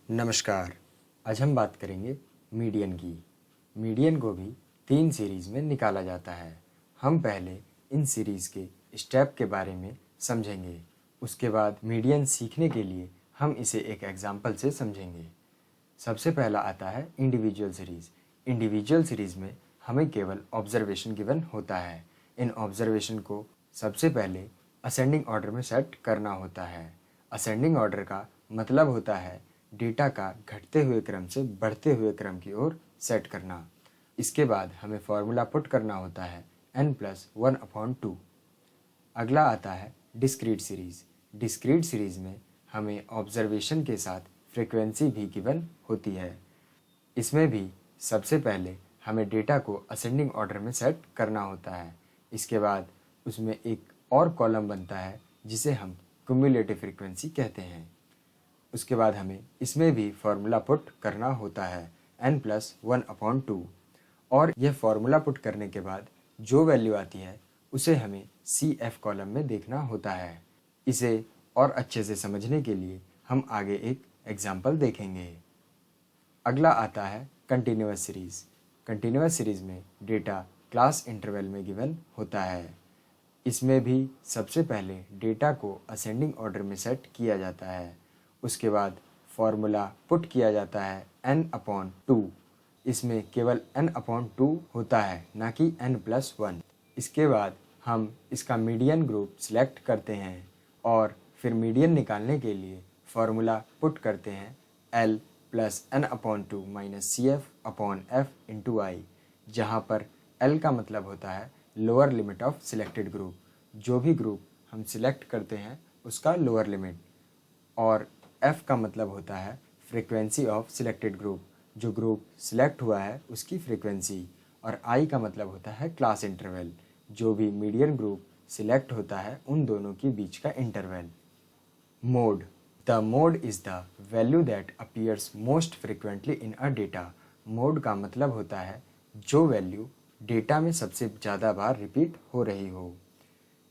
नमस्कार। आज हम बात करेंगे मीडियन की। मीडियन को भी 3 सीरीज़ में निकाला जाता है। हम पहले इन सीरीज़ के स्टेप के बारे में समझेंगे। उसके बाद मीडियन सीखने के लिए हम इसे एक एग्जाम्पल से समझेंगे। सबसे पहला आता है इंडिविजुअल सीरीज़। इंडिविजुअल सीरीज़ में हमें केवल ऑब्जर्वेशन गिवन होता है। इन ऑब्जर्वेशन को सबसे पहले असेंडिंग ऑर्डर में सेट करना होता है। असेंडिंग ऑर्डर का मतलब होता है डेटा का घटते हुए क्रम से बढ़ते हुए क्रम की ओर सेट करना। इसके बाद हमें फॉर्मूला पुट करना होता है n+1/2। अगला आता है डिस्क्रीट सीरीज़। डिस्क्रीट सीरीज़ में हमें ऑब्जर्वेशन के साथ फ्रीक्वेंसी भी गिवन होती है। इसमें भी सबसे पहले हमें डेटा को असेंडिंग ऑर्डर में सेट करना होता है। इसके बाद उसमें एक और कॉलम बनता है जिसे हम क्युमुलेटिव फ्रीक्वेंसी कहते हैं। उसके बाद हमें इसमें भी फार्मूला पुट करना होता है n+1/2। और यह फार्मूला पुट करने के बाद जो वैल्यू आती है उसे हमें CF कॉलम में देखना होता है। इसे और अच्छे से समझने के लिए हम आगे एक एग्जाम्पल देखेंगे। अगला आता है कंटिन्यूअस सीरीज़। कंटिन्यूअस सीरीज़ में डेटा क्लास इंटरवल में गिवन होता है। इसमें भी सबसे पहले डेटा को असेंडिंग ऑर्डर में सेट किया जाता है। उसके बाद फॉर्मूला पुट किया जाता है n/2। इसमें केवल n/2 होता है, ना कि n+1। इसके बाद हम इसका मीडियन ग्रुप सिलेक्ट करते हैं और फिर मीडियन निकालने के लिए फॉर्मूला पुट करते हैं L + n/2 - CF/F/I, जहाँ पर L का मतलब होता है lower limit of selected group. जो भी ग्रुप हम सिलेक्ट करते हैं उसका लोअर लिमिट, और F का मतलब होता है फ्रीक्वेंसी ऑफ सिलेक्टेड ग्रुप। जो ग्रुप सिलेक्ट हुआ है उसकी फ्रीक्वेंसी, और I का मतलब होता है क्लास इंटरवल। जो भी मीडियन ग्रुप सिलेक्ट होता है उन दोनों के बीच का interval. Mode. The mode is the value that appears most frequently in a data. Mode का मतलब होता है जो वैल्यू डेटा में सबसे ज़्यादा बार रिपीट हो रही हो।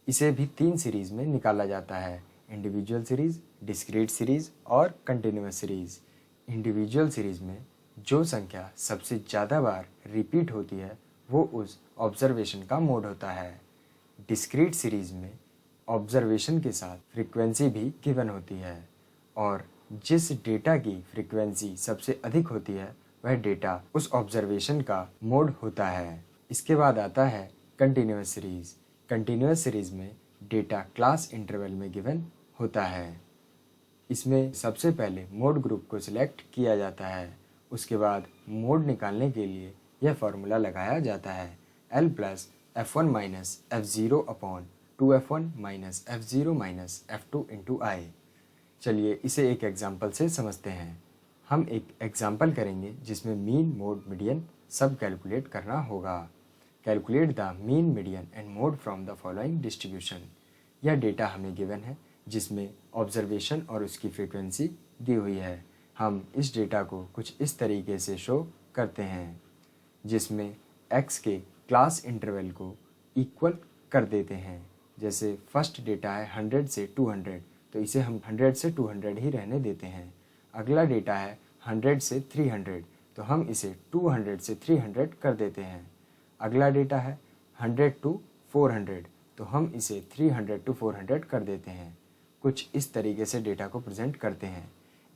इसे भी 3 सीरीज़ में निकाला जाता है: इंडिविजुअल सीरीज़, डिस्क्रीट सीरीज़ और कंटिन्यूअस सीरीज़। इंडिविजुअल सीरीज़ में जो संख्या सबसे ज़्यादा बार रिपीट होती है वो उस ऑब्जर्वेशन का मोड होता है। डिस्क्रीट सीरीज़ में ऑब्जर्वेशन के साथ फ्रीक्वेंसी भी गिवन होती है, और जिस डेटा की फ्रीक्वेंसी सबसे अधिक होती है वह डेटा उस ऑब्जर्वेशन का मोड होता है। इसके बाद आता है कंटिन्यूअस सीरीज़। कंटिन्यूअस सीरीज़ में डेटा क्लास इंटरवल में गिवन होता है। इसमें सबसे पहले मोड ग्रुप को सिलेक्ट किया जाता है। उसके बाद मोड निकालने के लिए यह फार्मूला लगाया जाता है L + F1 - F0/2F1 - F0 - F2 × I। चलिए इसे एक एग्जाम्पल से समझते हैं। हम एक एग्जाम्पल करेंगे जिसमें मीन, मोड, मीडियन सब कैलकुलेट करना होगा। Calculate the mean, median and mode from the following distribution. यह डेटा हमें गिवन है जिसमें ऑब्जर्वेशन और उसकी फ्रीक्वेंसी दी हुई है। हम इस डेटा को कुछ इस तरीके से शो करते हैं जिसमें x के क्लास इंटरवल को इक्वल कर देते हैं। जैसे फर्स्ट डेटा है 100 से 200, तो इसे हम 100 से 200 ही रहने देते हैं। अगला डेटा है 100 से 300, तो हम इसे 200 से 300 कर देते हैं। अगला डेटा है 100 to 400, तो हम इसे 300 to 400 कर देते हैं। कुछ इस तरीके से डेटा को प्रेजेंट करते हैं।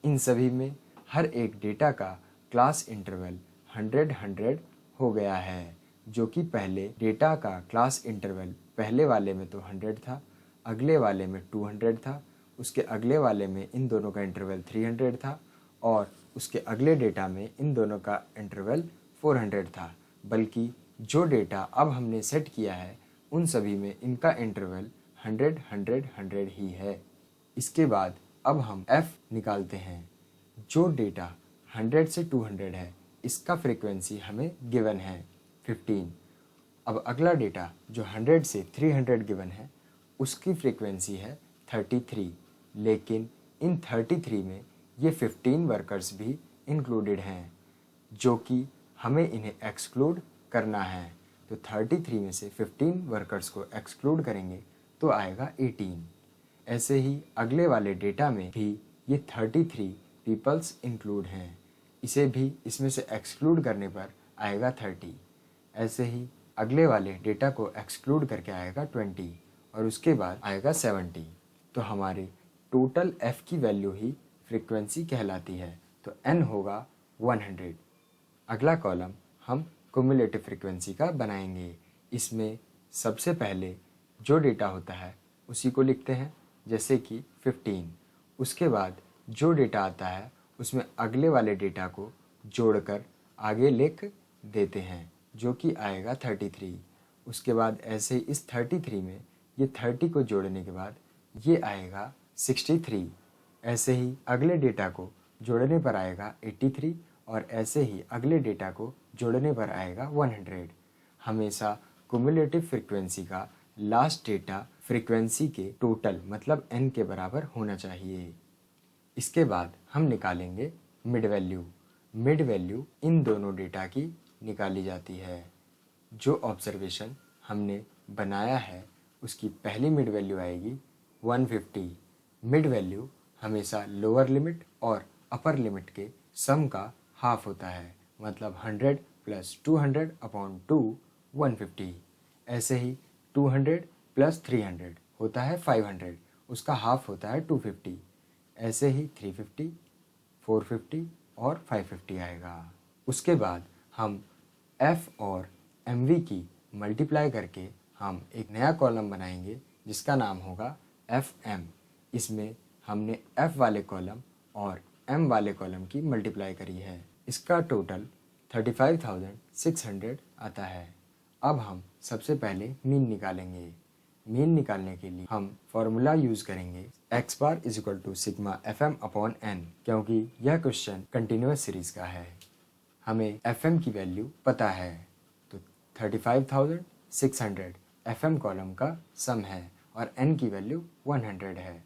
इन सभी में हर एक डेटा का क्लास इंटरवल 100 हो गया है, जो कि पहले डेटा का क्लास इंटरवल पहले वाले में तो 100 था, अगले वाले में 200 था, उसके अगले वाले में इन दोनों का इंटरवल 300 था, और उसके अगले डेटा में इन दोनों का इंटरवल 400 था। बल्कि जो डेटा अब हमने सेट किया है उन सभी में इनका इंटरवल 100 ही है। इसके बाद अब हम F निकालते हैं। जो डेटा 100 से 200 है इसका फ्रीक्वेंसी हमें गिवन है 15। अब अगला डेटा जो 100 से 300 गिवन है उसकी फ्रीक्वेंसी है 33, लेकिन इन 33 में ये 15 वर्कर्स भी इंक्लूडेड हैं, जो कि हमें इन्हें एक्सक्लूड करना है। तो 33 में से 15 वर्कर्स को एक्सक्लूड करेंगे तो आएगा 18। ऐसे ही अगले वाले डेटा में भी ये 33 पीपल्स इंक्लूड हैं, इसे भी इसमें से एक्सक्लूड करने पर आएगा 30। ऐसे ही अगले वाले डेटा को एक्सक्लूड करके आएगा 20 और उसके बाद आएगा 70। तो हमारे टोटल f की वैल्यू ही फ्रीक्वेंसी कहलाती है, तो n होगा 100। अगला कॉलम हम क्युमुलेटिव फ्रीक्वेंसी का बनाएंगे। इसमें सबसे पहले जो डेटा होता है उसी को लिखते हैं, जैसे कि 15। उसके बाद जो डेटा आता है उसमें अगले वाले डेटा को जोड़कर आगे लिख देते हैं, जो कि आएगा 33। उसके बाद ऐसे ही इस 33 में ये 30 को जोड़ने के बाद ये आएगा 63। ऐसे ही अगले डेटा को जोड़ने पर आएगा 83 और ऐसे ही अगले डेटा को जोड़ने पर आएगा 100। हमेशा क्युमुलेटिव फ्रीक्वेंसी का लास्ट डेटा फ्रीक्वेंसी के टोटल मतलब n के बराबर होना चाहिए। इसके बाद हम निकालेंगे mid value. Mid value in दोनों डेटा की निकाली जाती है। जो ऑब्जर्वेशन हमने बनाया है उसकी पहली मिड वैल्यू आएगी 150। मिड वैल्यू हमेशा लोअर लिमिट और अपर लिमिट के सम का हाफ होता है, मतलब 100 + 200/2 150। ऐसे ही 200 + 300 होता है 500, उसका हाफ होता है 250। ऐसे ही 350, 450 और 550 आएगा। उसके बाद हम f और mv की मल्टीप्लाई करके हम एक नया कॉलम बनाएंगे जिसका नाम होगा fm। इसमें हमने f वाले कॉलम और m वाले कॉलम की मल्टीप्लाई करी है। इसका टोटल 35,600 आता है। अब हम सबसे पहले मीन निकालेंगे। मीन निकालने के लिए हम फॉर्मूला यूज करेंगे x बार = सिग्मा fm/n, क्योंकि यह क्वेश्चन कंटिन्यूअस सीरीज का है। हमें fm की वैल्यू पता है, तो 35,600 fm कॉलम का सम है और n की वैल्यू 100 है,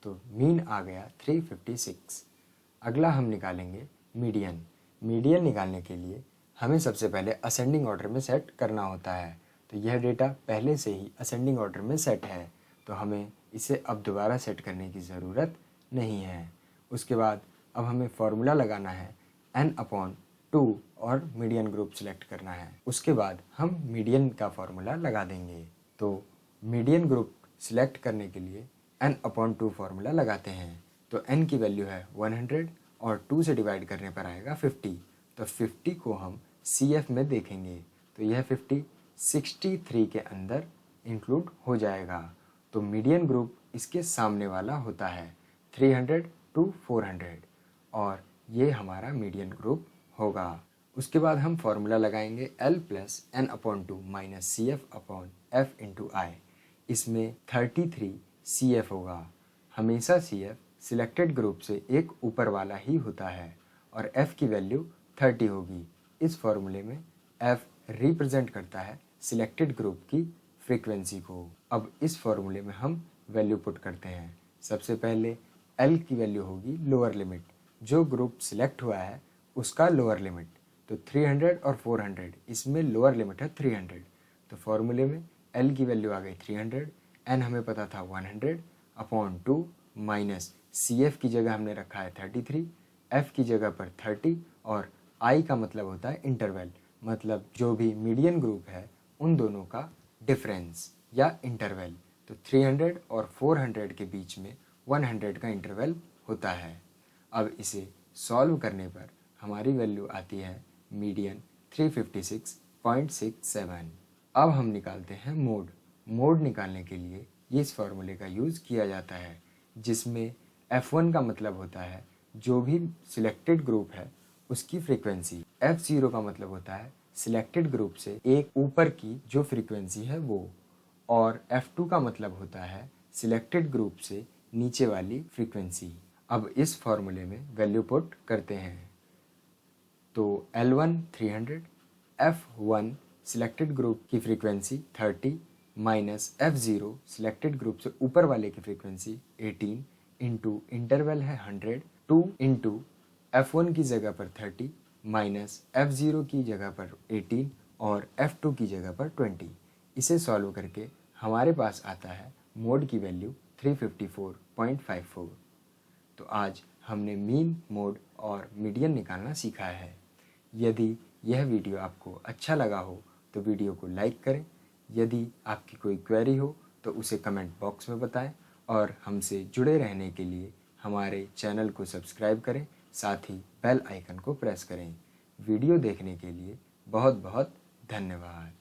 तो मीन आ गया 356। अगला हम निकालेंगे मीडियन। मीडियन निकालने के लिए हमें सबसे पहले असेंडिंग ऑर्डर में सेट करना होता है, तो यह डेटा पहले से ही असेंडिंग ऑर्डर में सेट है, तो हमें इसे अब दोबारा सेट करने की ज़रूरत नहीं है। उसके बाद अब हमें फॉर्मूला लगाना है n/2 और मीडियन ग्रुप सिलेक्ट करना है। उसके बाद हम मीडियन का फॉर्मूला लगा देंगे। तो मीडियन ग्रुप सिलेक्ट करने के लिए n/2 फॉर्मूला लगाते हैं, तो n की वैल्यू है 100 और 2 से डिवाइड करने पर आएगा 50। तो 50 को हम CF में देखेंगे तो यह 50 63 के अंदर इंक्लूड हो जाएगा। तो मीडियन ग्रुप इसके सामने वाला होता है 300 to 400 और ये हमारा मीडियन ग्रुप होगा। उसके बाद हम फॉर्मूला लगाएंगे L + n/2 - CF/F × I। इसमें 33 CF होगा। हमेशा CF सिलेक्टेड ग्रुप से एक ऊपर वाला ही होता है और F की वैल्यू 30 होगी। इस फॉर्मूले में F रिप्रेजेंट करता है सिलेक्टेड ग्रुप की फ्रीक्वेंसी को। अब इस फॉर्मूले में हम वैल्यू पुट करते हैं। सबसे पहले L की वैल्यू होगी लोअर लिमिट, जो ग्रुप सिलेक्ट हुआ है उसका लोअर लिमिट, तो 300 और 400 इसमें लोअर लिमिट है 300, तो फॉर्मूले में L की वैल्यू आ गई 300, N हमें पता था 100/2 माइनस CF की जगह हमने रखा है 33, F की जगह पर 30 और I का मतलब होता है इंटरवल, मतलब जो भी मीडियन ग्रुप है उन दोनों का डिफरेंस या इंटरवल। तो 300 और 400 के बीच में 100 का इंटरवल होता है। अब इसे सॉल्व करने पर हमारी वैल्यू आती है मीडियन 356.67। अब हम निकालते हैं मोड। मोड निकालने के लिए ये इस फॉर्मूले का यूज़ किया जाता है, जिसमें F1 का मतलब होता है जो भी सिलेक्टेड ग्रुप है उसकी फ्रीक्वेंसी, F0 का मतलब होता है सिलेक्टेड ग्रुप से एक ऊपर की जो फ्रीक्वेंसी है वो, और F2 का मतलब होता है सिलेक्टेड ग्रुप से नीचे वाली फ्रीक्वेंसी। अब इस फॉर्मूले में वैल्यू पुट करते हैं, तो L1 300, F1 सिलेक्टेड ग्रुप की frequency 30 minus F0 selected group से ऊपर वाले की फ्रीक्वेंसी 18 इंटू इंटरवल है 100, 2 इंटू F1 की जगह पर 30 माइनस F0 की जगह पर 18 और F2 की जगह पर 20। इसे सॉल्व करके हमारे पास आता है मोड की वैल्यू 354.54। तो आज हमने मीन, मोड और मीडियन निकालना सीखा है। यदि यह वीडियो आपको अच्छा लगा हो तो वीडियो को लाइक करें। यदि आपकी कोई क्वेरी हो तो उसे कमेंट बॉक्स में बताएं और हमसे जुड़े रहने के लिए हमारे चैनल को सब्सक्राइब करें, साथ ही बेल आइकन को प्रेस करें। वीडियो देखने के लिए बहुत बहुत धन्यवाद।